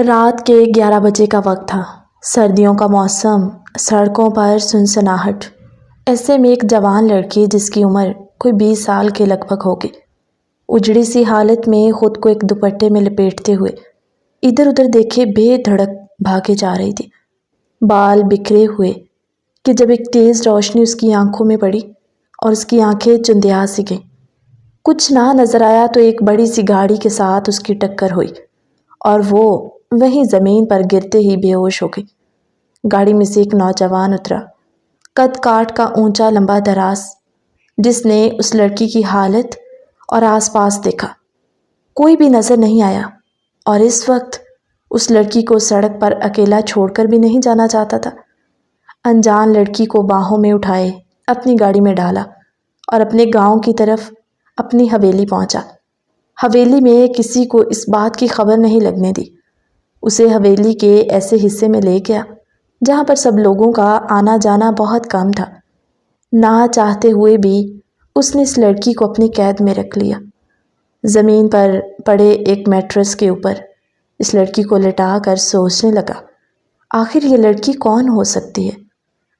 رات کے 11 بجے کا وقت تھا۔ سردیوں کا موسم، سڑکوں پر سنسناہٹ۔ ایسے میں ایک جوان لڑکی جس کی عمر کوئی 20 سال کے لگ بھگ ہوگی، اجڑی سی حالت میں خود کو ایک دوپٹے میں لپیٹتے ہوئے ادھر ادھر دیکھے بے دھڑک بھاگے جا رہی تھی، بال بکھرے ہوئے کہ جب ایک تیز روشنی اس کی آنکھوں میں پڑی اور اس کی آنکھیں چندیا سی گئیں۔ کچھ نہ نظر آیا تو ایک بڑی سی گاڑی کے ساتھ اس کی ٹکر ہوئی اور وہ وہیں زمین پر گرتے ہی بے ہوش ہو گئی۔ گاڑی میں سے ایک نوجوان اترا، قد کاٹ کا اونچا لمبا دراز، جس نے اس لڑکی کی حالت اور آس پاس دیکھا۔ کوئی بھی نظر نہیں آیا اور اس وقت اس لڑکی کو سڑک پر اکیلا چھوڑ کر بھی نہیں جانا چاہتا تھا۔ انجان لڑکی کو باہوں میں اٹھائے اپنی گاڑی میں ڈالا اور اپنے گاؤں کی طرف اپنی حویلی پہنچا۔ حویلی میں کسی کو اس بات کی خبر نہیں لگنے دی۔ اسے حویلی کے ایسے حصے میں لے گیا جہاں پر سب لوگوں کا آنا جانا بہت کم تھا۔ نہ چاہتے ہوئے بھی اس نے اس لڑکی کو اپنی قید میں رکھ لیا۔ زمین پر پڑے ایک میٹرس کے اوپر اس لڑکی کو لٹا کر سوچنے لگا، آخر یہ لڑکی کون ہو سکتی ہے؟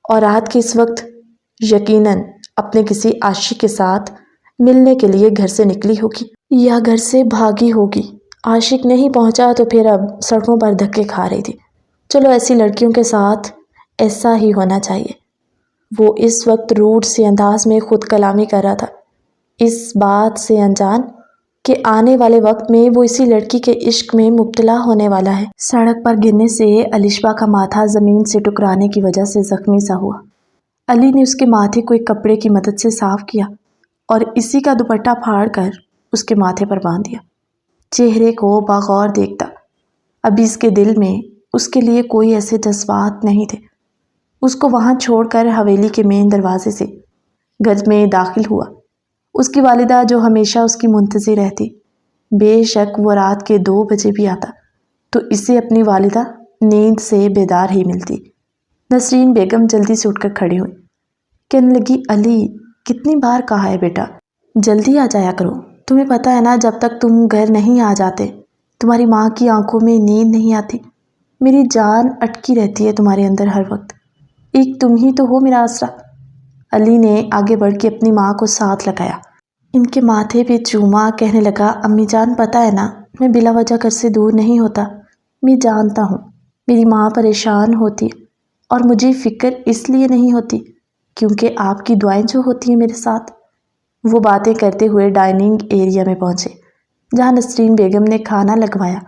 اور رات کے اس وقت یقیناً اپنے کسی عاشق کے ساتھ ملنے کے لیے گھر سے نکلی ہوگی یا گھر سے بھاگی ہوگی۔ عاشق نہیں پہنچا تو پھر اب سڑکوں پر دھکے کھا رہی تھی۔ چلو ایسی لڑکیوں کے ساتھ ایسا ہی ہونا چاہیے۔ وہ اس وقت روڈ سے انداز میں خود کلامی کر رہا تھا، اس بات سے انجان کہ آنے والے وقت میں وہ اسی لڑکی کے عشق میں مبتلا ہونے والا ہے۔ سڑک پر گرنے سے الشبا کا ماتھا زمین سے ٹکرانے کی وجہ سے زخمی سا ہوا۔ علی نے اس کے ماتھے کو ایک کپڑے کی مدد سے صاف کیا اور اسی کا دوپٹہ پھاڑ کر اس کے ماتھے پر باندھ دیا۔ چہرے کو بغور دیکھتا، ابھی اس کے دل میں اس کے لیے کوئی ایسے جذبات نہیں تھے۔ اس کو وہاں چھوڑ کر حویلی کے مین دروازے سے گھر میں داخل ہوا۔ اس کی والدہ جو ہمیشہ اس کی منتظر رہتی، بے شک وہ رات کے 2 بجے بھی آتا تو اسے اپنی والدہ نیند سے بیدار ہی ملتی۔ نسرین بیگم جلدی سے اٹھ کر کھڑی ہوئی، کہنے لگی، علی کتنی بار کہا ہے بیٹا جلدی آ جایا کرو، تمہیں پتہ ہے نا جب تک تم گھر نہیں آ جاتے تمہاری ماں کی آنکھوں میں نیند نہیں آتی، میری جان اٹکی رہتی ہے تمہارے اندر ہر وقت، ایک تم ہی تو ہو میرا آسرا۔ علی نے آگے بڑھ کے اپنی ماں کو ساتھ لگایا، ان کے ماتھے پہ چوما، کہنے لگا، امی جان پتہ ہے نا میں بلا وجہ گھر سے دور نہیں ہوتا، میں جانتا ہوں میری ماں پریشان ہوتی ہے اور مجھے فکر اس لیے نہیں ہوتی کیونکہ آپ کی دعائیں جو ہوتی ہیں میرے ساتھ۔ وہ باتیں کرتے ہوئے ڈائننگ ایریا میں پہنچے جہاں نسرین بیگم نے کھانا لگوایا۔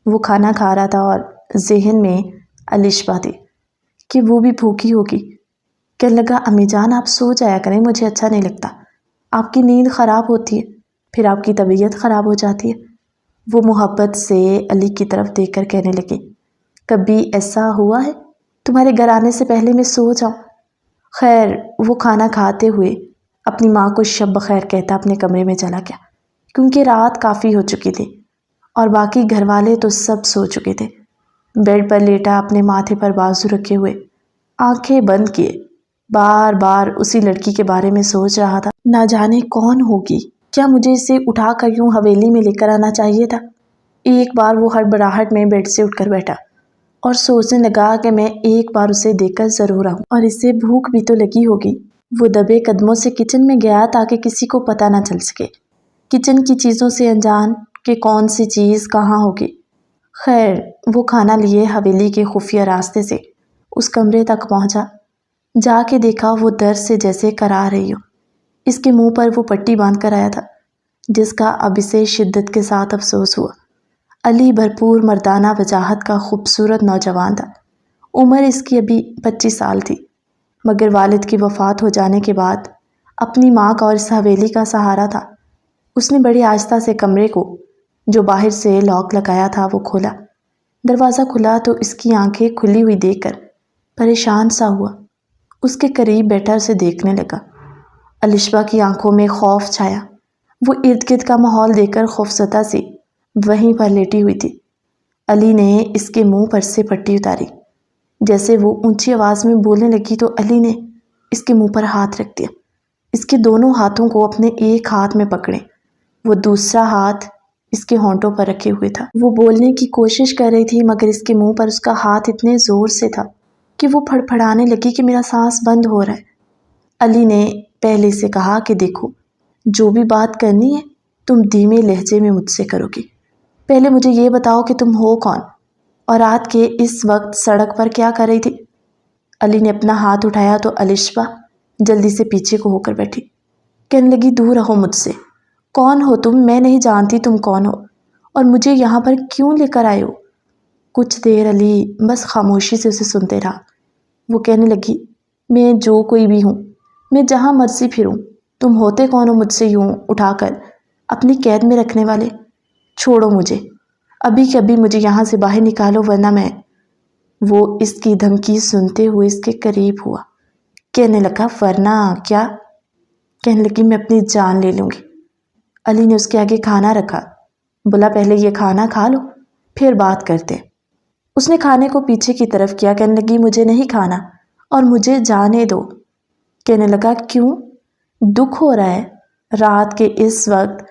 وہ کھانا کھا رہا تھا اور ذہن میں الشبا تھی کہ وہ بھی بھوکی ہوگی۔ کہنے لگا، امی جان آپ سو جایا کریں، مجھے اچھا نہیں لگتا، آپ کی نیند خراب ہوتی ہے، پھر آپ کی طبیعت خراب ہو جاتی ہے۔ وہ محبت سے علی کی طرف دیکھ کر کہنے لگی، کبھی ایسا ہوا ہے تمہارے گھر آنے سے پہلے میں سو جاؤں؟ خیر وہ کھانا کھاتے ہوئے اپنی ماں کو شب بخیر کہتا اپنے کمرے میں چلا گیا کیونکہ رات کافی ہو چکی تھی اور باقی گھر والے تو سب سو چکے تھے۔ بیڈ پر لیٹا اپنے ماتھے پر بازو رکھے ہوئے آنکھیں بند کیے بار بار اسی لڑکی کے بارے میں سوچ رہا تھا، نہ جانے کون ہوگی، کیا مجھے اسے اٹھا کر یوں حویلی میں لے کر آنا چاہیے تھا؟ ایک بار وہ ہڑبڑاہٹ میں بیڈ سے اٹھ کر بیٹھا اور سوچنے لگا کہ میں ایک بار اسے دیکھ کر ضرور آؤں، اور اسے بھوک بھی تو لگی ہوگی۔ وہ دبے قدموں سے کچن میں گیا تاکہ کسی کو پتہ نہ چل سکے کچن کی چیزوں سے انجان کہ کون سی چیز کہاں ہوگی۔ خیر وہ کھانا لیے حویلی کے خفیہ راستے سے اس کمرے تک پہنچا، جا کے دیکھا وہ درد سے جیسے کرا رہی ہو۔ اس کے منہ پر وہ پٹی باندھ کر آیا تھا جس کا اب اسے شدت کے ساتھ افسوس ہوا۔ علی بھرپور مردانہ وجاہت کا خوبصورت نوجوان تھا، عمر اس کی ابھی 25 سال تھی، مگر والد کی وفات ہو جانے کے بعد اپنی ماں کا اور اس حویلی کا سہارا تھا۔ اس نے بڑی آہستہ سے کمرے کو جو باہر سے لاک لگایا تھا وہ کھولا۔ دروازہ کھلا تو اس کی آنکھیں کھلی ہوئی دیکھ کر پریشان سا ہوا، اس کے قریب بیٹھا اسے دیکھنے لگا۔ الشبا کی آنکھوں میں خوف چھایا، وہ ارد گرد کا ماحول دیکھ کر خوفزدہ سی وہیں پر لیٹی ہوئی تھی۔ علی نے اس کے منہ پر سے پٹی اتاری، جیسے وہ اونچی آواز میں بولنے لگی تو علی نے اس کے منہ پر ہاتھ رکھ دیا، اس کے دونوں ہاتھوں کو اپنے ایک ہاتھ میں پکڑے، وہ دوسرا ہاتھ اس کے ہونٹوں پر رکھے ہوئے تھا۔ وہ بولنے کی کوشش کر رہی تھی مگر اس کے منہ پر اس کا ہاتھ اتنے زور سے تھا کہ وہ پھڑپھڑانے لگی کہ میرا سانس بند ہو رہا ہے۔ علی نے پہلے سے کہا کہ دیکھو، جو بھی بات کرنی ہے تم دھیمے لہجے میں مجھ سے کرو گی۔ پہلے مجھے یہ بتاؤ کہ تم ہو کون اور رات کے اس وقت سڑک پر کیا کر رہی تھی؟ علی نے اپنا ہاتھ اٹھایا تو الشبا جلدی سے پیچھے کو ہو کر بیٹھی۔ کہنے لگی دور رہو مجھ سے، کون ہو تم؟ میں نہیں جانتی تم کون ہو اور مجھے یہاں پر کیوں لے کر آئے ہو؟ کچھ دیر علی بس خاموشی سے اسے سنتے رہا۔ وہ کہنے لگی میں جو کوئی بھی ہوں، میں جہاں مرضی پھروں، تم ہوتے کون ہو مجھ سے یوں اٹھا کر اپنی قید میں رکھنے والے؟ چھوڑو مجھے، ابھی کے ابھی مجھے یہاں سے باہر نکالو ورنہ میں… وہ اس کی دھمکی سنتے ہوئے اس کے قریب ہوا۔ کہنے لگا ورنہ کیا؟ کہنے لگی میں اپنی جان لے لوں گی۔ علی نے اس کے آگے کھانا رکھا، بولا پہلے یہ کھانا کھا لو پھر بات کرتے۔ اس نے کھانے کو پیچھے کی طرف کیا، کہنے لگی مجھے نہیں کھانا اور مجھے جانے دو۔ کہنے لگا کیوں؟ دکھ ہو رہا ہے؟ رات کے اس وقت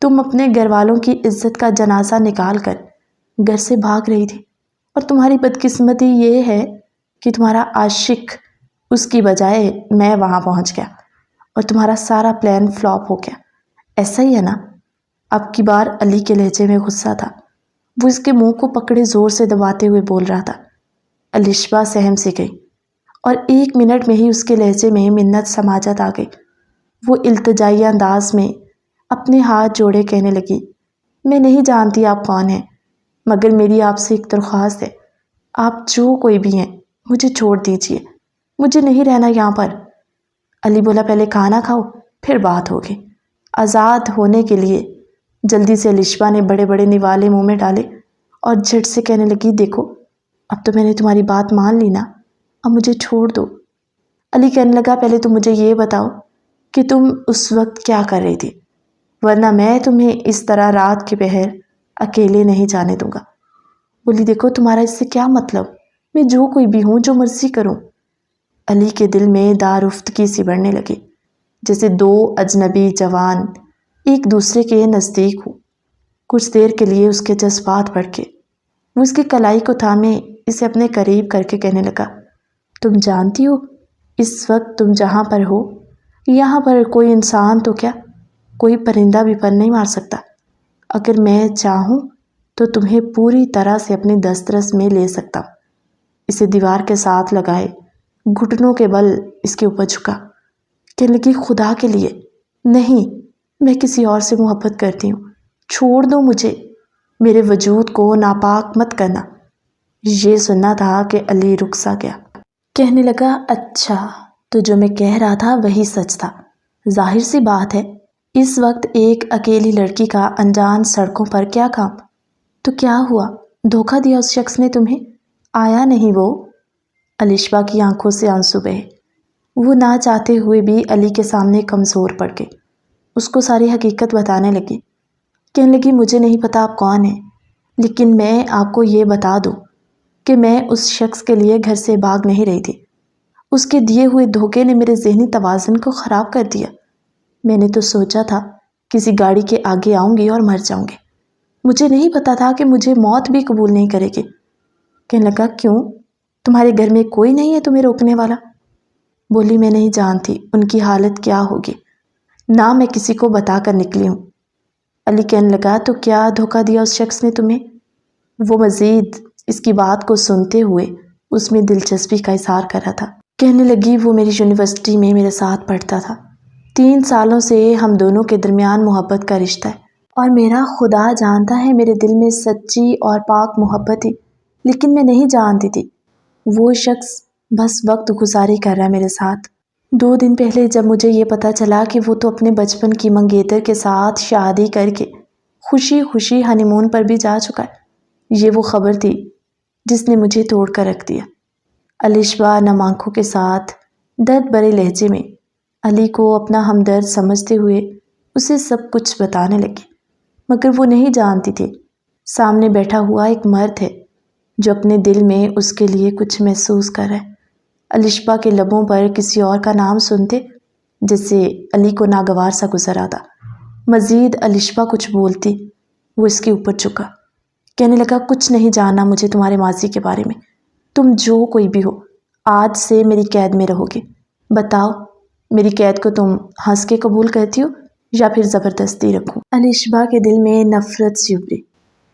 تم اپنے گھر والوں کی عزت کا جنازہ نکال کر گھر سے بھاگ رہی تھی اور تمہاری بدقسمتی یہ ہے کہ تمہارا عاشق اس کی بجائے میں وہاں پہنچ گیا اور تمہارا سارا پلان فلاپ ہو گیا، ایسا ہی ہے نا؟ اب کی بار علی کے لہجے میں غصہ تھا۔ وہ اس کے منہ کو پکڑے زور سے دباتے ہوئے بول رہا تھا۔ الشبا سہم سے گئی اور 1 منٹ میں ہی اس کے لہجے میں منت سماجت آ گئی۔ وہ التجائی انداز میں اپنے ہاتھ جوڑے کہنے لگی میں نہیں جانتی آپ کون ہیں، مگر میری آپ سے ایک درخواست ہے، آپ جو کوئی بھی ہیں مجھے چھوڑ دیجئے، مجھے نہیں رہنا یہاں پر۔ علی بولا پہلے کھانا کھاؤ پھر بات ہوگی۔ آزاد ہونے کے لیے جلدی سے الشبا نے بڑے بڑے نوالے منہ میں ڈالے اور جھٹ سے کہنے لگی دیکھو، اب تو میں نے تمہاری بات مان لی نا، اب مجھے چھوڑ دو۔ علی کہنے لگا پہلے تم مجھے یہ بتاؤ کہ تم اس وقت کیا کر رہی تھی، ورنہ میں تمہیں اس طرح رات کے پہر اکیلے نہیں جانے دوں گا۔ بولی دیکھو تمہارا اس سے کیا مطلب؟ میں جو کوئی بھی ہوں، جو مرضی کروں۔ علی کے دل میں دارافتگی سی بڑھنے لگی، جیسے 2 اجنبی جوان ایک دوسرے کے نزدیک ہوں۔ کچھ دیر کے لیے اس کے جذبات بڑھ گئے۔ وہ اس کی کلائی کو تھامے اسے اپنے قریب کر کے کہنے لگا تم جانتی ہو اس وقت تم جہاں پر ہو، یہاں پر کوئی انسان تو کیا کوئی پرندہ بھی پر نہیں مار سکتا۔ اگر میں چاہوں تو تمہیں پوری طرح سے اپنی دسترس میں لے سکتا ہوں۔ اسے دیوار کے ساتھ لگائے، گھٹنوں کے بل اس کے اوپر جھکا۔ کہنے لگی خدا کے لیے نہیں، میں کسی اور سے محبت کرتی ہوں، چھوڑ دو مجھے، میرے وجود کو ناپاک مت کرنا۔ یہ سننا تھا کہ علی رک سا گیا۔ کہنے لگا اچھا، تو جو میں کہہ رہا تھا وہی سچ تھا۔ ظاہر سی بات ہے اس وقت ایک اکیلی لڑکی کا انجان سڑکوں پر کیا کام؟ تو کیا ہوا؟ دھوکہ دیا اس شخص نے تمہیں؟ آیا نہیں وہ؟ الشبا کی آنکھوں سے آنسو بہے۔ وہ نہ چاہتے ہوئے بھی علی کے سامنے کمزور پڑ گئی۔ اس کو ساری حقیقت بتانے لگی۔ کہنے لگی مجھے نہیں پتا آپ کون ہیں، لیکن میں آپ کو یہ بتا دوں کہ میں اس شخص کے لیے گھر سے بھاگ نہیں رہی تھی۔ اس کے دیے ہوئے دھوکے نے میرے ذہنی توازن کو خراب کر دیا۔ میں نے تو سوچا تھا کسی گاڑی کے آگے آؤں گی اور مر جاؤں گی، مجھے نہیں پتا تھا کہ مجھے موت بھی قبول نہیں کرے گی۔ کہنے لگا کیوں؟ تمہارے گھر میں کوئی نہیں ہے تمہیں روکنے والا؟ بولی میں نہیں جانتی ان کی حالت کیا ہوگی، نہ میں کسی کو بتا کر نکلی ہوں۔ علی کہنے لگا تو کیا دھوکہ دیا اس شخص نے تمہیں؟ وہ مزید اس کی بات کو سنتے ہوئے اس میں دلچسپی کا اظہار کر رہا تھا۔ کہنے لگی وہ میری یونیورسٹی میں میرے ساتھ پڑھتا تھا، 3 سالوں سے ہم دونوں کے درمیان محبت کا رشتہ ہے اور میرا خدا جانتا ہے میرے دل میں سچی اور پاک محبت تھی، لیکن میں نہیں جانتی تھی وہ شخص بس وقت گزاری کر رہا ہے میرے ساتھ۔ 2 دن پہلے جب مجھے یہ پتہ چلا کہ وہ تو اپنے بچپن کی منگیتر کے ساتھ شادی کر کے خوشی خوشی ہنی مون پر بھی جا چکا ہے، یہ وہ خبر تھی جس نے مجھے توڑ کر رکھ دیا۔ الشبا نم آنکھوں کے ساتھ درد بھرے لہجے میں علی کو اپنا ہمدرد سمجھتے ہوئے اسے سب کچھ بتانے لگی، مگر وہ نہیں جانتی تھی سامنے بیٹھا ہوا ایک مرد ہے جو اپنے دل میں اس کے لیے کچھ محسوس کر رہا ہے۔ الشبا کے لبوں پر کسی اور کا نام سنتے جس سے علی کو ناگوار سا گزر آتا۔ مزید الشبا کچھ بولتی وہ اس کے اوپر جھکا، کہنے لگا کچھ نہیں جاننا مجھے تمہارے ماضی کے بارے میں، تم جو کوئی بھی ہو آج سے میری قید میں رہو گے، بتاؤ میری قید کو تم ہنس کے قبول کرتی ہو یا پھر زبردستی رکھوں؟ الشبا کے دل میں نفرت سی ابھری،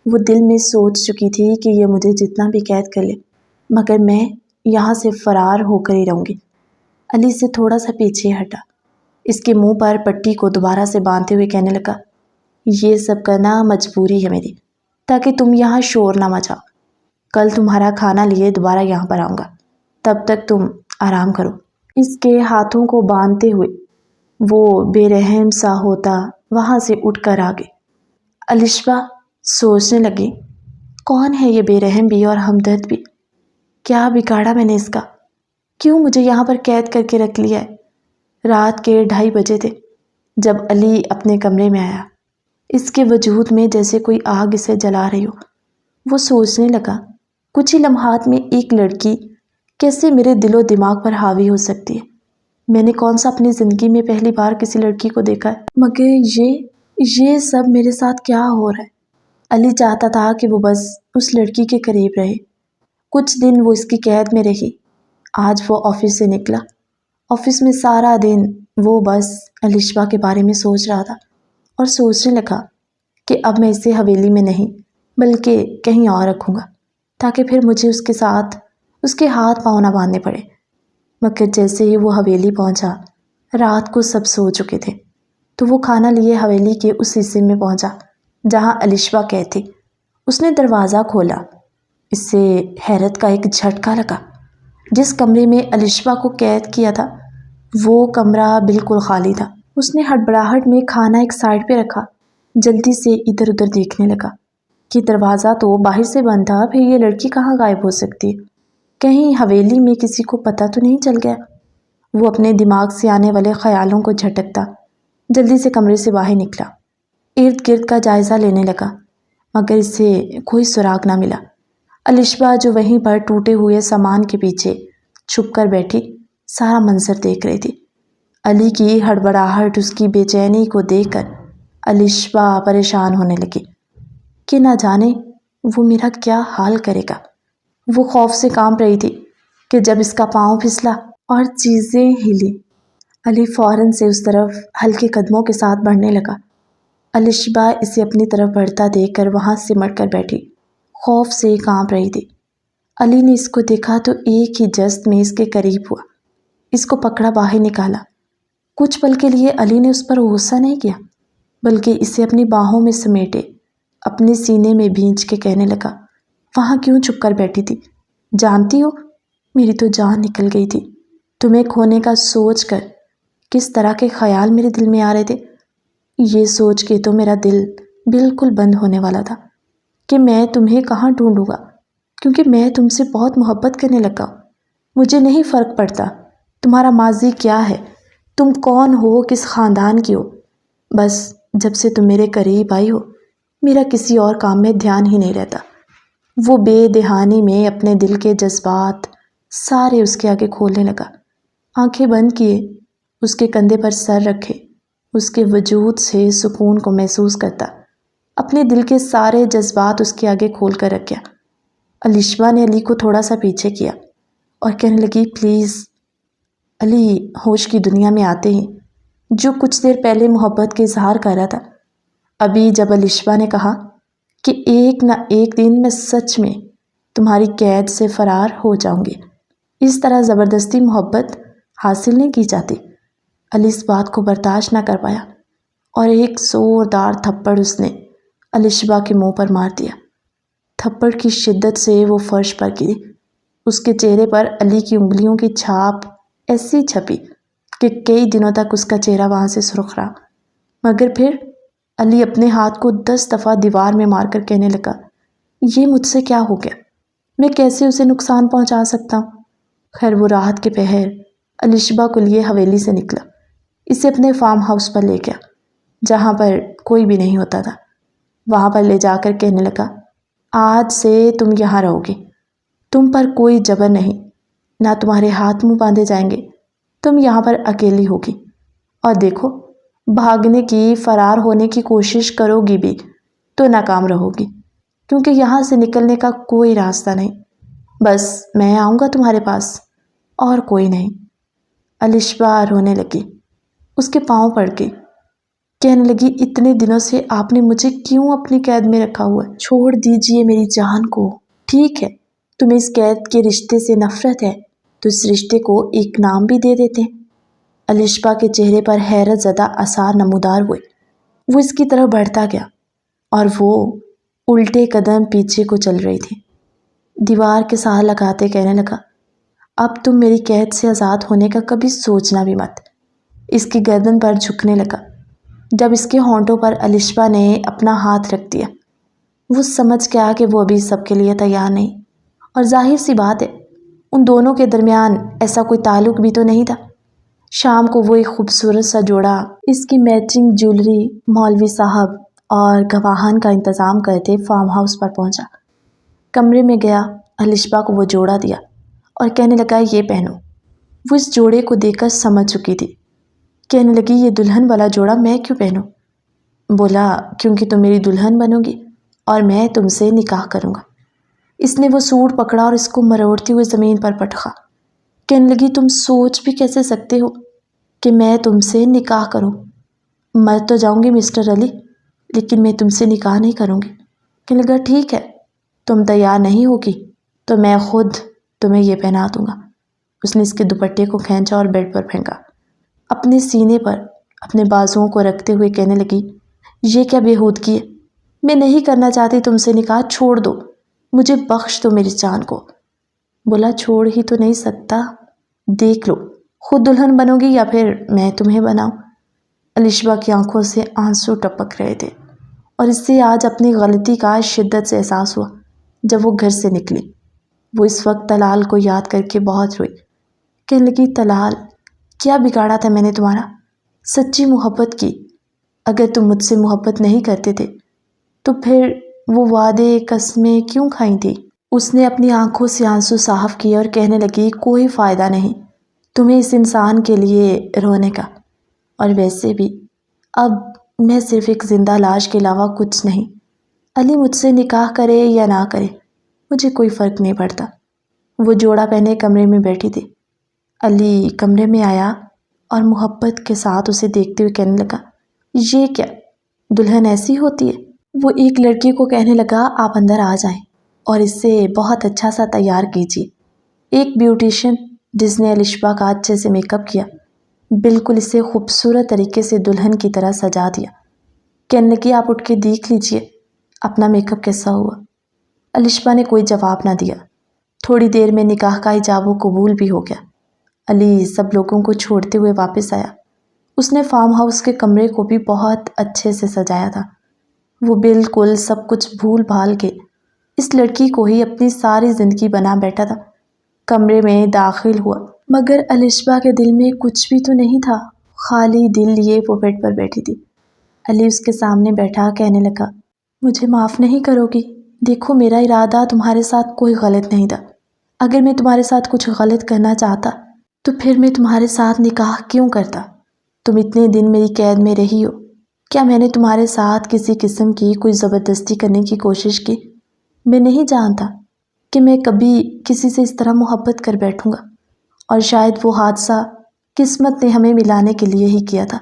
وہ دل میں سوچ چکی تھی کہ یہ مجھے جتنا بھی قید کر لے مگر میں یہاں سے فرار ہو کر ہی رہوں گی۔ علی سے تھوڑا سا پیچھے ہٹا، اس کے منہ پر پٹی کو دوبارہ سے باندھتے ہوئے کہنے لگا، یہ سب کرنا مجبوری ہے میری تاکہ تم یہاں شور نہ مچاؤ، کل تمہارا کھانا لیے دوبارہ یہاں پر آؤں گا، تب تک تم آرام کرو۔ اس کے ہاتھوں کو باندھتے ہوئے وہ بے رحم سا ہوتا وہاں سے اٹھ کر آ گئی۔ الشبا سوچنے لگی، کون ہے یہ بے رحم بھی اور ہمدرد بھی؟ کیا بگاڑا میں نے اس کا؟ کیوں مجھے یہاں پر قید کر کے رکھ لیا ہے؟ رات کے 2:30 بجے تھے جب علی اپنے کمرے میں آیا، اس کے وجود میں جیسے کوئی آگ اسے جلا رہی ہو۔ وہ سوچنے لگا، کچھ ہی لمحات میں ایک لڑکی کیسے میرے دل و دماغ پر حاوی ہو سکتی ہے؟ میں نے کون سا اپنی زندگی میں پہلی بار کسی لڑکی کو دیکھا ہے؟ مگر یہ سب میرے ساتھ کیا ہو رہا ہے؟ علی چاہتا تھا کہ وہ بس اس لڑکی کے قریب رہے، کچھ دن وہ اس کی قید میں رہی۔ آج وہ آفس سے نکلا، آفس میں سارا دن وہ بس الشبا کے بارے میں سوچ رہا تھا اور سوچنے لگا کہ اب میں اسے حویلی میں نہیں بلکہ کہیں اور رکھوں گا تاکہ پھر مجھے اس کے ساتھ اس کے ہاتھ پاؤں نہ باندھنے پڑے۔ مگر جیسے ہی وہ حویلی پہنچا، رات کو سب سو چکے تھے، تو وہ کھانا لیے حویلی کے اس حصے میں پہنچا جہاں الشبا قید تھی۔ اس نے دروازہ کھولا، اس سے حیرت کا ایک جھٹکا لگا۔ جس کمرے میں الشبا کو قید کیا تھا وہ کمرہ بالکل خالی تھا۔ اس نے ہڑبڑاہٹ میں کھانا ایک سائڈ پہ رکھا، جلدی سے ادھر ادھر دیکھنے لگا کہ دروازہ تو باہر سے بند تھا، پھر یہ لڑکی کہاں غائب ہو سکتی ہے؟ کہیں حویلی میں کسی کو پتہ تو نہیں چل گیا؟ وہ اپنے دماغ سے آنے والے خیالوں کو جھٹکتا جلدی سے کمرے سے باہر نکلا، ارد گرد کا جائزہ لینے لگا مگر اس سے کوئی سراغ نہ ملا۔ الشبا جو وہیں پر ٹوٹے ہوئے سامان کے پیچھے چھپ کر بیٹھی سارا منظر دیکھ رہی تھی۔ علی کی ہڑبڑاہٹ، اس کی بے چینی کو دیکھ کر الشبا پریشان ہونے لگی کہ نہ جانے وہ میرا کیا حال کرے گا۔ وہ خوف سے کانپ رہی تھی کہ جب اس کا پاؤں پھسلا اور چیزیں ہلی، علی فوراً سے اس طرف ہلکے قدموں کے ساتھ بڑھنے لگا۔ الشبا اسے اپنی طرف بڑھتا دیکھ کر وہاں سمٹ کر بیٹھی، خوف سے کانپ رہی تھی۔ علی نے اس کو دیکھا تو ایک ہی جست میں اس کے قریب ہوا، اس کو پکڑا، باہر نکالا۔ کچھ پل کے لیے علی نے اس پر غصہ نہیں کیا بلکہ اسے اپنی باہوں میں سمیٹے اپنے سینے میں بھینچ کے کہنے لگا، وہاں کیوں چھپ کر بیٹھی تھی؟ جانتی ہو میری تو جان نکل گئی تھی، تمہیں کھونے کا سوچ کر کس طرح کے خیال میرے دل میں آ رہے تھے۔ یہ سوچ کے تو میرا دل بالکل بند ہونے والا تھا کہ میں تمہیں کہاں ڈھونڈوں گا، کیونکہ میں تم سے بہت محبت کرنے لگا ہوں۔ مجھے نہیں فرق پڑتا تمہارا ماضی کیا ہے، تم کون ہو، کس خاندان کی ہو، بس جب سے تم میرے قریب آئی ہو میرا کسی اور کام میں دھیان ہی نہیں رہتا۔ وہ بے دہانی میں اپنے دل کے جذبات سارے اس کے آگے کھولنے لگا، آنکھیں بند کیے، اس کے کندھے پر سر رکھے، اس کے وجود سے سکون کو محسوس کرتا، اپنے دل کے سارے جذبات اس کے آگے کھول کر رکھا۔ الشبا نے علی کو تھوڑا سا پیچھے کیا اور کہنے لگی، پلیز۔ علی ہوش کی دنیا میں آتے ہی جو کچھ دیر پہلے محبت کے اظہار کر رہا تھا، ابھی جب الشبا نے کہا کہ ایک نہ ایک دن میں سچ میں تمہاری قید سے فرار ہو جاؤں گی، اس طرح زبردستی محبت حاصل نہیں کی جاتی، علی اس بات کو برداشت نہ کر پایا اور ایک زوردار تھپڑ اس نے الشبا کے منہ پر مار دیا۔ تھپڑ کی شدت سے وہ فرش پر گری، اس کے چہرے پر علی کی انگلیوں کی چھاپ ایسی چھپی کہ کئی دنوں تک اس کا چہرہ وہاں سے سرخ رہا۔ مگر پھر علی اپنے ہاتھ کو 10 دفعہ دیوار میں مار کر کہنے لگا، یہ مجھ سے کیا ہو گیا، میں کیسے اسے نقصان پہنچا سکتا ہوں؟ خیر وہ راحت کے پہر الشبا کو لیے حویلی سے نکلا، اسے اپنے فارم ہاؤس پر لے گیا جہاں پر کوئی بھی نہیں ہوتا تھا۔ وہاں پر لے جا کر کہنے لگا، آج سے تم یہاں رہو گی، تم پر کوئی جبر نہیں، نہ تمہارے ہاتھ منہ باندھے جائیں گے، تم یہاں پر اکیلی ہوگی، اور دیکھو بھاگنے کی، فرار ہونے کی کوشش کرو گی بھی تو ناکام رہو گی، کیونکہ یہاں سے نکلنے کا کوئی راستہ نہیں، بس میں آؤں گا تمہارے پاس اور کوئی نہیں۔ الشبا رونے لگی، اس کے پاؤں پڑ گئی، کہنے لگی اتنے دنوں سے آپ نے مجھے کیوں اپنی قید میں رکھا ہوا ہے؟ چھوڑ دیجئے میری جان کو۔ ٹھیک ہے، تمہیں اس قید کے رشتے سے نفرت ہے تو اس رشتے کو ایک نام بھی دے دیتے ہیں۔ الشبا کے چہرے پر حیرت زدہ آثار نمودار ہوئے۔ وہ اس کی طرف بڑھتا گیا اور وہ الٹے قدم پیچھے کو چل رہی تھی۔ دیوار کے سہا لگاتے کہنے لگا، اب تم میری قید سے آزاد ہونے کا کبھی سوچنا بھی مت۔ اس کی گردن پر جھکنے لگا۔ جب اس کے ہونٹوں پر الشبا نے اپنا ہاتھ رکھ دیا، وہ سمجھ گیا کہ وہ ابھی سب کے لیے تیار نہیں، اور ظاہر سی بات ہے ان دونوں کے درمیان ایسا کوئی تعلق بھی تو نہیں تھا۔ شام کو وہ ایک خوبصورت سا جوڑا اس کی میچنگ جیولری، مولوی صاحب اور گواہان کا انتظام کرتے فارم ہاؤس پر پہنچا۔ کمرے میں گیا، الشبا کو وہ جوڑا دیا اور کہنے لگا یہ پہنو۔ وہ اس جوڑے کو دیکھ کر سمجھ چکی تھی۔ کہنے لگی یہ دلہن والا جوڑا میں کیوں پہنوں؟ بولا کیونکہ تم میری دلہن بنو گی اور میں تم سے نکاح کروں گا۔ اس نے وہ سوٹ پکڑا اور اس کو مروڑتی ہوئے زمین پر پٹخا۔ کہنے لگی تم سوچ بھی کیسے سکتے ہو کہ میں تم سے نکاح کروں؟ مر تو جاؤں گی مسٹر علی، لیکن میں تم سے نکاح نہیں کروں گی۔ کہنے لگا ٹھیک ہے، تم تیار نہیں ہوگی تو میں خود تمہیں یہ پہنا دوں گا۔ اس نے اس کے دوپٹے کو کھینچا اور بیڈ پر پھینکا۔ اپنے سینے پر اپنے بازوؤں کو رکھتے ہوئے کہنے لگی یہ کیا بےہودگی ہے؟ میں نہیں کرنا چاہتی تم سے نکاح، چھوڑ دو مجھے، بخش دو میری جان کو۔ بولا چھوڑ ہی تو نہیں سکتا، دیکھ لو خود دلہن بنو گی یا پھر میں تمہیں بناؤں۔ الشبا کی آنکھوں سے آنسو ٹپک رہے تھے اور اس سے آج اپنی غلطی کا شدت سے احساس ہوا۔ جب وہ گھر سے نکلی وہ اس وقت طلال کو یاد کر کے بہت روئی۔ کہنے لگی طلال کیا بگاڑا تھا میں نے تمہارا؟ سچی محبت کی۔ اگر تم مجھ سے محبت نہیں کرتے تھے تو پھر وہ وعدے قسمیں کیوں کھائیں تھی؟ اس نے اپنی آنکھوں سے آنسو صاف کیے اور کہنے لگی کوئی فائدہ نہیں تمہیں اس انسان کے لیے رونے کا، اور ویسے بھی اب میں صرف ایک زندہ لاش کے علاوہ کچھ نہیں۔ علی مجھ سے نکاح کرے یا نہ کرے مجھے کوئی فرق نہیں پڑتا۔ وہ جوڑا پہنے کمرے میں بیٹھی تھی۔ علی کمرے میں آیا اور محبت کے ساتھ اسے دیکھتے ہوئے کہنے لگا یہ کیا دلہن ایسی ہوتی ہے؟ وہ ایک لڑکی کو کہنے لگا آپ اندر آ جائیں اور اس سے بہت اچھا سا تیار کیجیے۔ ایک بیوٹیشین جس نے الشبا کا اچھے سے میک اپ کیا، بالکل اسے خوبصورت طریقے سے دلہن کی طرح سجا دیا۔ کہنے لگی آپ اٹھ کے دیکھ لیجیے اپنا میک اپ کیسا ہوا۔ الشبا نے کوئی جواب نہ دیا۔ تھوڑی دیر میں نکاح کا ایجاب و قبول بھی ہو گیا۔ علی سب لوگوں کو چھوڑتے ہوئے واپس آیا۔ اس نے فارم ہاؤس کے کمرے کو بھی بہت اچھے سے سجایا تھا۔ وہ بالکل سب کچھ بھول بھال کے اس لڑکی کو ہی اپنی ساری زندگی بنا بیٹھا تھا۔ کمرے میں داخل ہوا مگر الشبا کے دل میں کچھ بھی تو نہیں تھا، خالی دل لیے وہ بیڈ پر بیٹھی تھی۔ علی اس کے سامنے بیٹھا کہنے لگا مجھے معاف نہیں کرو گی؟ دیکھو میرا ارادہ تمہارے ساتھ کوئی غلط نہیں تھا۔ اگر میں تمہارے ساتھ کچھ غلط کرنا چاہتا تو پھر میں تمہارے ساتھ نکاح کیوں کرتا؟ تم اتنے دن میری قید میں رہی ہو، کیا میں نے تمہارے ساتھ کسی قسم کی کوئی زبردستی کرنے کی کوشش کی؟ میں نہیں جانتا کہ میں کبھی کسی سے اس طرح محبت کر بیٹھوں گا، اور شاید وہ حادثہ قسمت نے ہمیں ملانے کے لیے ہی کیا تھا،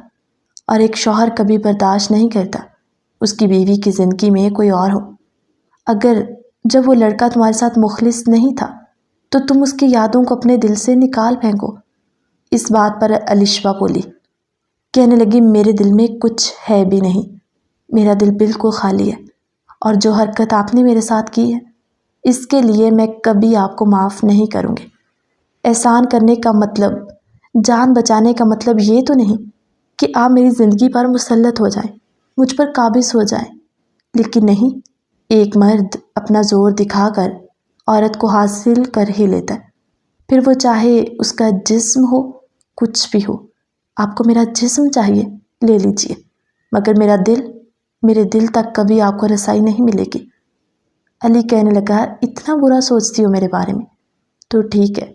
اور ایک شوہر کبھی برداشت نہیں کرتا اس کی بیوی کی زندگی میں کوئی اور ہو۔ اگر جب وہ لڑکا تمہارے ساتھ مخلص نہیں تھا تو تم اس کی یادوں کو اپنے دل سے نکال پھینکو۔ اس بات پر الشبا بولی، کہنے لگی میرے دل میں کچھ ہے بھی نہیں، میرا دل بالکل خالی ہے، اور جو حرکت آپ نے میرے ساتھ کی ہے اس کے لیے میں کبھی آپ کو معاف نہیں کروں گی۔ احسان کرنے کا مطلب، جان بچانے کا مطلب یہ تو نہیں کہ آپ میری زندگی پر مسلط ہو جائیں، مجھ پر قابض ہو جائیں، لیکن نہیں، ایک مرد اپنا زور دکھا کر عورت کو حاصل کر ہی لیتا ہے، پھر وہ چاہے اس کا جسم ہو، کچھ بھی ہو۔ آپ کو میرا جسم چاہیے، لے لیجئے، مگر میرے دل تک کبھی آپ کو رسائی نہیں ملے گی۔ علی کہنے لگا اتنا برا سوچتی ہو میرے بارے میں؟ تو ٹھیک ہے،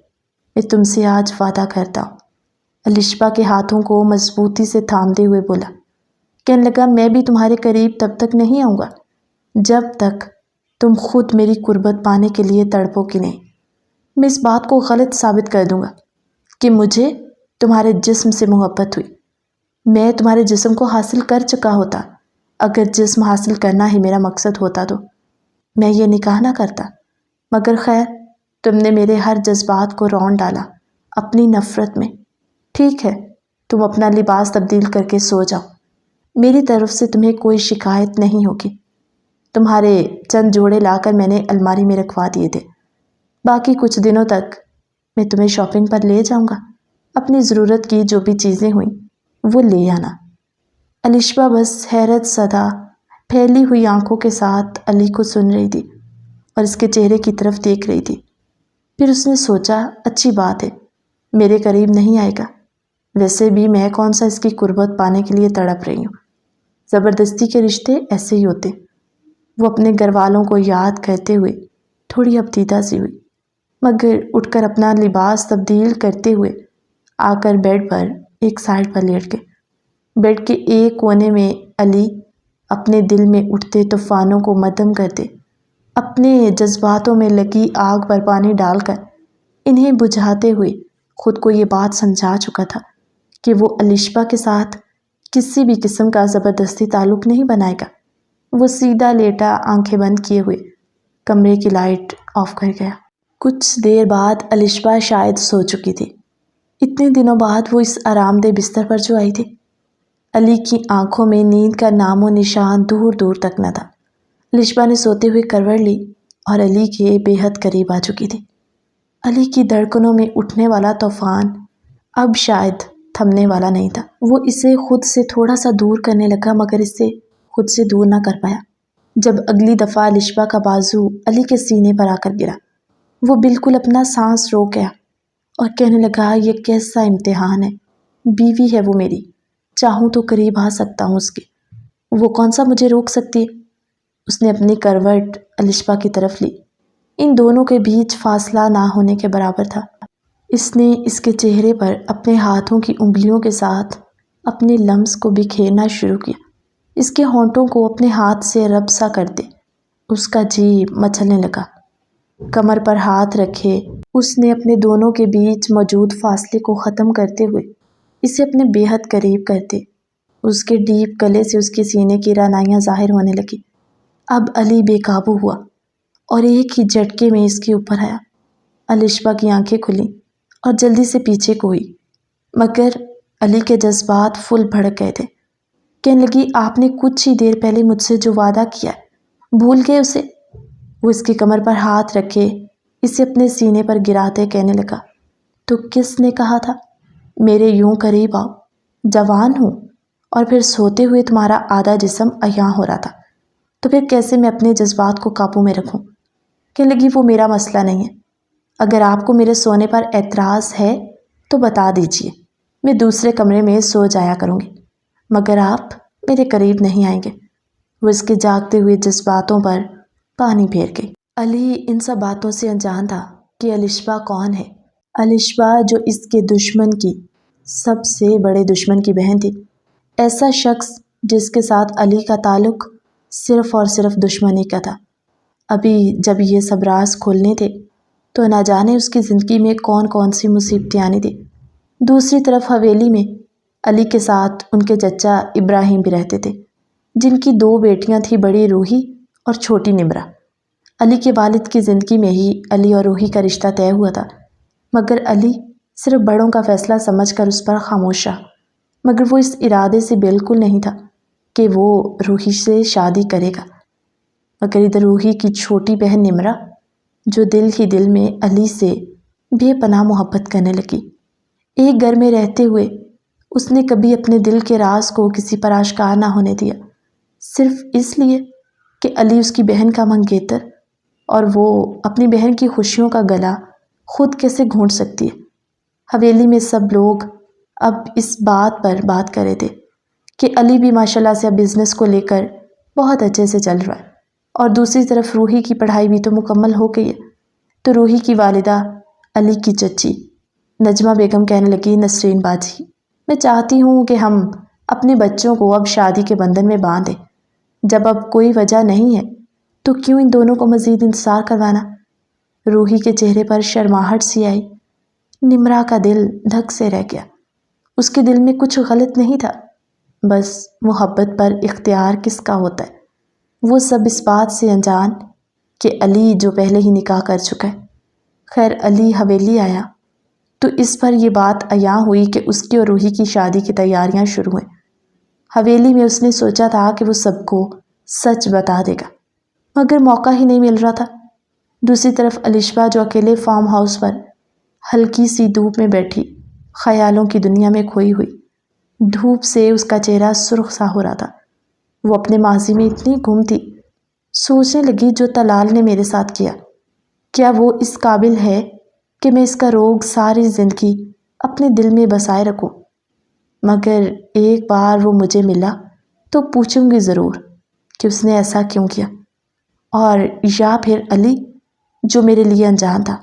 میں تم سے آج وعدہ کرتا ہوں۔ الشبا کے ہاتھوں کو مضبوطی سے تھامتے ہوئے بولا، کہنے لگا میں بھی تمہارے قریب تب تک نہیں آؤں گا جب تک تم خود میری قربت پانے کے لیے تڑپو کہ نہیں، میں اس بات کو غلط ثابت کر دوں گا کہ مجھے تمہارے جسم سے محبت ہوئی۔ میں تمہارے جسم کو حاصل کر چکا ہوتا۔ اگر جسم حاصل کرنا ہی میرا مقصد ہوتا تو میں یہ نکاح نہ کرتا، مگر خیر تم نے میرے ہر جذبات کو رون ڈالا اپنی نفرت میں۔ ٹھیک ہے، تم اپنا لباس تبدیل کر کے سو جاؤ، میری طرف سے تمہیں کوئی شکایت نہیں ہوگی۔ تمہارے چند جوڑے لا کر میں نے الماری میں رکھوا دیے تھے، باقی کچھ دنوں تک میں تمہیں شاپنگ پر لے جاؤں گا۔ اپنی ضرورت کی جو بھی چیزیں ہوئیں وہ لے آنا۔ الشبا بس حیرت زدہ پھیلی ہوئی آنکھوں کے ساتھ علی کو سن رہی تھی اور اس کے چہرے کی طرف دیکھ رہی تھی۔ پھر اس نے سوچا، اچھی بات ہے، میرے قریب نہیں آئے گا، ویسے بھی میں کون سا اس کی قربت پانے کے لیے تڑپ رہی ہوں۔ زبردستی کے رشتے ایسے ہی ہوتے۔ وہ اپنے گھر والوں کو یاد کرتے ہوئے تھوڑی ابتیتا سی ہوئی، مگر اٹھ کر اپنا لباس تبدیل کرتے ہوئے آ کر بیڈ پر ایک سائڈ پر لیٹ گئے۔ بیڈ کے ایک کونے میں علی اپنے دل میں اٹھتے طوفانوں کو مدھم کرتے، اپنے جذباتوں میں لگی آگ پر پانی ڈال کر انہیں بجھاتے ہوئے خود کو یہ بات سمجھا چکا تھا کہ وہ الشبا کے ساتھ کسی بھی قسم کا زبردستی تعلق نہیں بنائے گا۔ وہ سیدھا لیٹا آنکھیں بند کیے ہوئے کمرے کی لائٹ آف کر گیا۔ کچھ دیر بعد الشبا شاید سو چکی تھی۔ اتنے دنوں بعد وہ اس آرام دہ بستر پر جو آئی تھی۔ علی کی آنکھوں میں نیند کا نام و نشان دور دور تک نہ تھا۔ الشبا نے سوتے ہوئے کروٹ لی اور علی کے بے حد قریب آ چکی تھی۔ علی کی دھڑکنوں میں اٹھنے والا طوفان اب شاید تھمنے والا نہیں تھا۔ وہ اسے خود سے تھوڑا سا دور کرنے لگا مگر اسے خود سے دور نہ کر پایا۔ جب اگلی دفعہ الشبا کا بازو علی کے سینے پر آ کر گرا، وہ بالکل اپنا سانس روک گیا اور کہنے لگا، یہ کیسا امتحان ہے، بیوی ہے وہ میری، چاہوں تو قریب آ سکتا ہوں اس کے، وہ کون سا مجھے روک سکتی ہے۔ اس نے اپنی کروٹ الشبا کی طرف لی، ان دونوں کے بیچ فاصلہ نہ ہونے کے برابر تھا۔ اس نے اس کے چہرے پر اپنے ہاتھوں کی انگلیوں کے ساتھ اپنے لمس کو بکھیرنا شروع کیا، اس کے ہونٹوں کو اپنے ہاتھ سے رب سا کرتے اس کا جی مچلنے لگا۔ کمر پر ہاتھ رکھے اس نے اپنے دونوں کے بیچ موجود فاصلے کو ختم کرتے ہوئے اسے اپنے بے حد قریب کرتے اس کے ڈیپ گلے سے اس کے سینے کی رعنائیاں ظاہر ہونے لگی۔ اب علی بے قابو ہوا اور ایک ہی جھٹکے میں اس کے اوپر آیا۔ الشبا کی آنکھیں کھلیں اور جلدی سے پیچھے کو ہوئی، مگر علی کے جذبات فل بھڑک گئے تھے۔ کہنے لگی، آپ نے کچھ ہی دیر پہلے مجھ سے جو وعدہ کیا ہے بھول گئے اسے؟ وہ اس کی کمر پر ہاتھ رکھے اسے اپنے سینے پر گراتے کہنے لگا، تو کس نے کہا تھا میرے یوں قریب آؤ؟ جوان ہوں اور پھر سوتے ہوئے تمہارا آدھا جسم عیاں ہو رہا تھا، تو پھر کیسے میں اپنے جذبات کو قابو میں رکھوں؟ کہنے لگی، وہ میرا مسئلہ نہیں ہے، اگر آپ کو میرے سونے پر اعتراض ہے تو بتا دیجئے، میں دوسرے کمرے میں سو جایا کروں گی، مگر آپ میرے قریب نہیں آئیں گے۔ وہ اس کے جاگتے ہوئے جذباتوں پر پانی پھیر گئی۔ علی ان سب باتوں سے انجان تھا کہ الشبا کون ہے۔ الشبا جو اس کے دشمن کی سب سے بڑے دشمن کی بہن تھی، ایسا شخص جس کے ساتھ علی کا تعلق صرف اور صرف دشمنی کا تھا۔ ابھی جب یہ سب راز کھولنے تھے تو نہ جانے اس کی زندگی میں کون کون سی مصیبتیں آنی تھی۔ دوسری طرف حویلی میں علی کے ساتھ ان کے چچا ابراہیم بھی رہتے تھے، جن کی 2 بیٹیاں تھیں، بڑی روحی اور چھوٹی نمرہ۔ علی کے والد کی زندگی میں ہی علی اور روحی کا رشتہ طے ہوا تھا، مگر علی صرف بڑوں کا فیصلہ سمجھ کر اس پر خاموش رہا، مگر وہ اس ارادے سے بالکل نہیں تھا کہ وہ روحی سے شادی کرے گا۔ مگر ادھر روحی کی چھوٹی بہن نمرہ جو دل ہی دل میں علی سے بے پناہ محبت کرنے لگی۔ ایک گھر میں رہتے ہوئے اس نے کبھی اپنے دل کے راز کو کسی پر آشکار نہ ہونے دیا، صرف اس لیے کہ علی اس کی بہن کا منگیتر اور وہ اپنی بہن کی خوشیوں کا گلا خود کیسے گھونٹ سکتی ہے۔ حویلی میں سب لوگ اب اس بات پر بات کر رہے تھے کہ علی بھی ماشاءاللہ سے اب بزنس کو لے کر بہت اچھے سے چل رہا ہے، اور دوسری طرف روحی کی پڑھائی بھی تو مکمل ہو گئی ہے۔ تو روحی کی والدہ علی کی چچی نجمہ بیگم کہنے لگی، نسرین باجی، میں چاہتی ہوں کہ ہم اپنے بچوں کو اب شادی کے بندھن میں باندھیں۔ جب اب کوئی وجہ نہیں ہے تو کیوں ان دونوں کو مزید انتظار کروانا؟ روحی کے چہرے پر شرماہٹ سی آئی۔ نمرا کا دل دھک سے رہ گیا۔ اس کے دل میں کچھ غلط نہیں تھا، بس محبت پر اختیار کس کا ہوتا ہے؟ وہ سب اس بات سے انجان کہ علی جو پہلے ہی نکاح کر چکا ہے۔ خیر علی حویلی آیا تو اس پر یہ بات عیاں ہوئی کہ اس کی اور روحی کی شادی کی تیاریاں شروع ہوئیں۔ حویلی میں اس نے سوچا تھا کہ وہ سب کو سچ بتا دے گا، مگر موقع ہی نہیں مل رہا تھا۔ دوسری طرف الشبہ جو اکیلے فارم ہاؤس پر ہلکی سی دھوپ میں بیٹھی خیالوں کی دنیا میں کھوئی ہوئی، دھوپ سے اس کا چہرہ سرخ سا ہو رہا تھا۔ وہ اپنے ماضی میں اتنی گم تھی، سوچنے لگی جو طلال نے میرے ساتھ کیا وہ اس قابل ہے کہ میں اس کا روگ ساری زندگی اپنے دل میں بسائے رکھوں؟ مگر ایک بار وہ مجھے ملا تو پوچھوں گی ضرور کہ اس نے ایسا کیوں کیا، اور یا پھر علی جو میرے لیے انجان تھا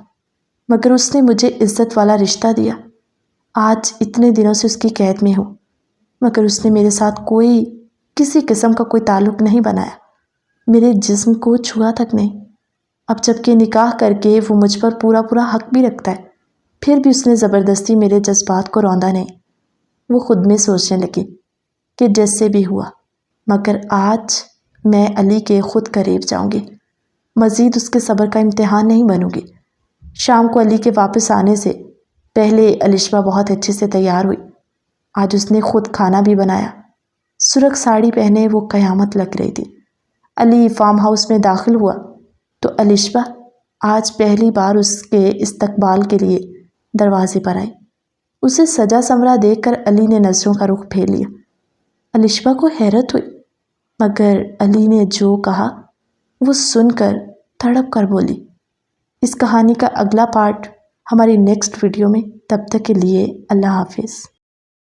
مگر اس نے مجھے عزت والا رشتہ دیا۔ آج اتنے دنوں سے اس کی قید میں ہوں مگر اس نے میرے ساتھ کسی قسم کا کوئی تعلق نہیں بنایا، میرے جسم کو چھوا تک نہیں۔ اب جب کہ نکاح کر کے وہ مجھ پر پورا حق بھی رکھتا ہے، پھر بھی اس نے زبردستی میرے جذبات کو روندا نہیں۔ وہ خود میں سوچنے لگی کہ جیسے بھی ہوا مگر آج میں علی کے خود قریب جاؤں گی، مزید اس کے صبر کا امتحان نہیں بنوں گی۔ شام کو علی کے واپس آنے سے پہلے الشبہ بہت اچھے سے تیار ہوئی۔ آج اس نے خود کھانا بھی بنایا۔ سرخ ساڑی پہنے وہ قیامت لگ رہی تھی۔ علی فارم ہاؤس میں داخل ہوا تو الشبہ آج پہلی بار اس کے استقبال کے لیے دروازے پر آئی۔ اسے سجا سمرا دیکھ کر علی نے نظروں کا رخ پھیر لیا۔ الشبہ کو حیرت ہوئی مگر علی نے جو کہا وہ سن کر تڑپ کر بولی۔ اس کہانی کا اگلا پارٹ ہماری نیکسٹ ویڈیو میں، تب تک کے لیے اللہ حافظ۔